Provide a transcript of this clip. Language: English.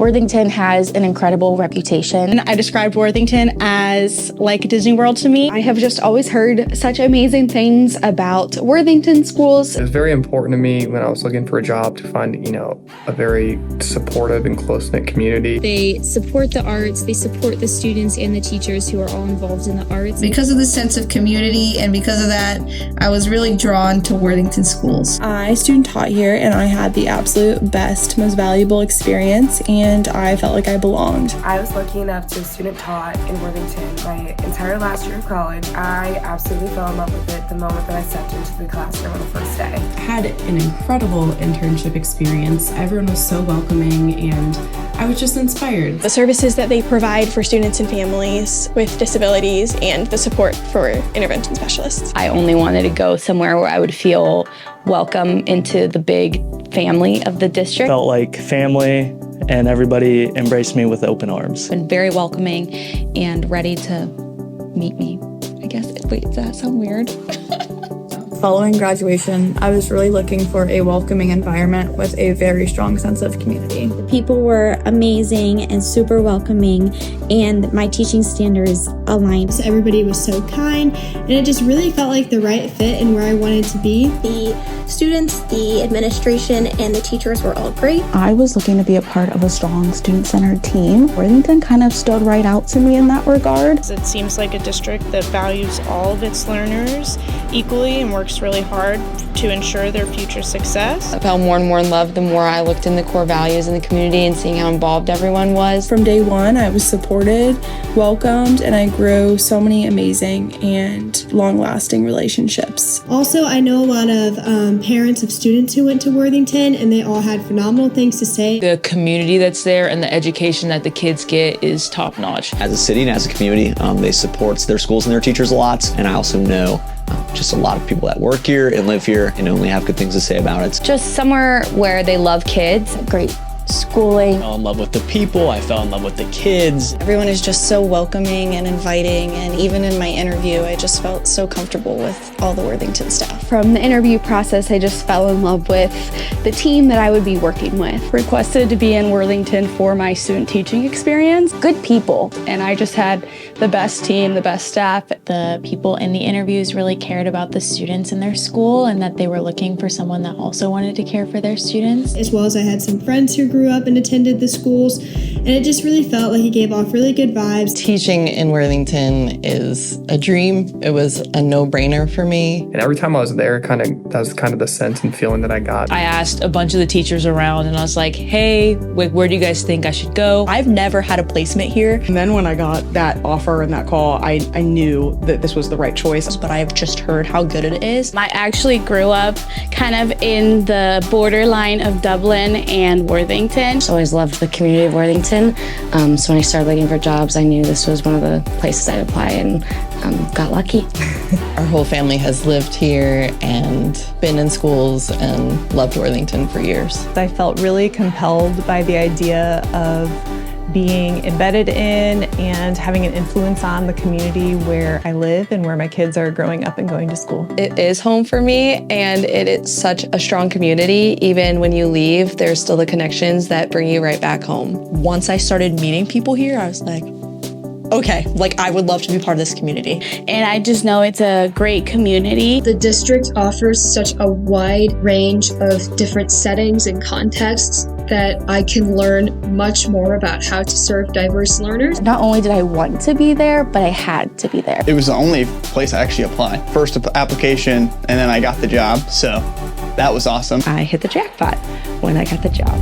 Worthington has an incredible reputation. I described Worthington as like Disney World to me. I have just always heard such amazing things about Worthington schools. It was very important to me when I was looking for a job to find, a very supportive and close-knit community. They support the arts, they support the students and the teachers who are all involved in the arts. Because of the sense of community and because of that, I was really drawn to Worthington schools. I student taught here and I had the absolute best, most valuable experience, and I felt like I belonged. I was lucky enough to student taught in Worthington my entire last year of college. I absolutely fell in love with it the moment that I stepped into the classroom on the first day. I had an incredible internship experience. Everyone was so welcoming and I was just inspired. The services that they provide for students and families with disabilities and the support for intervention specialists. I only wanted to go somewhere where I would feel welcome into the big family of the district. Felt like family, and everybody embraced me with open arms. Been very welcoming and ready to meet me, I guess. Wait, does that sound weird? Following graduation, I was really looking for a welcoming environment with a very strong sense of community. The people were amazing and super welcoming, and my teaching standards aligned. Everybody was so kind, and it just really felt like the right fit and where I wanted to be. The students, the administration, and the teachers were all great. I was looking to be a part of a strong student-centered team. Worthington kind of stood right out to me in that regard. It seems like a district that values all of its learners equally and works really hard to ensure their future success. I felt more and more in love the more I looked in the core values in the community and seeing how involved everyone was. From day one, I was supported, welcomed, and I grew so many amazing and long-lasting relationships. Also, I know a lot of parents of students who went to Worthington, and they all had phenomenal things to say. The community that's there and the education that the kids get is top-notch. As a city and as a community, they support their schools and their teachers a lot, and I also know just a lot of people that work here and live here and only have good things to say about it. Just somewhere where they love kids, great schooling. I fell in love with the people, I fell in love with the kids. Everyone is just so welcoming and inviting, and even in my interview, I just felt so comfortable with all the Worthington staff. From the interview process, I just fell in love with the team that I would be working with. Requested to be in Worthington for my student teaching experience. Good people, and I just had the best team, the best staff. The people in the interviews really cared about the students in their school and that they were looking for someone that also wanted to care for their students. As well as I had some friends who grew up and attended the schools, and it just really felt like it gave off really good vibes. Teaching in Worthington is a dream. It was a no-brainer for me. And every time I was there, that was kind of the sense and feeling that I got. I asked a bunch of the teachers around and I was like, hey, where do you guys think I should go? I've never had a placement here. And then when I got that offer and that call, I knew that this was the right choice. But I've just heard how good it is. I actually grew up kind of in the borderline of Dublin and Worthington. I always loved the community of Worthington. So when I started looking for jobs, I knew this was one of the places I'd apply and got lucky. Our whole family has lived here and been in schools and loved Worthington for years. I felt really compelled by the idea of being embedded in and having an influence on the community where I live and where my kids are growing up and going to school. It is home for me, and it is such a strong community. Even when you leave, there's still the connections that bring you right back home. Once I started meeting people here, I was like, okay, I would love to be part of this community. And I just know it's a great community. The district offers such a wide range of different settings and contexts that I can learn much more about how to serve diverse learners. Not only did I want to be there, but I had to be there. It was the only place I actually applied. First application, and then I got the job, so that was awesome. I hit the jackpot when I got the job.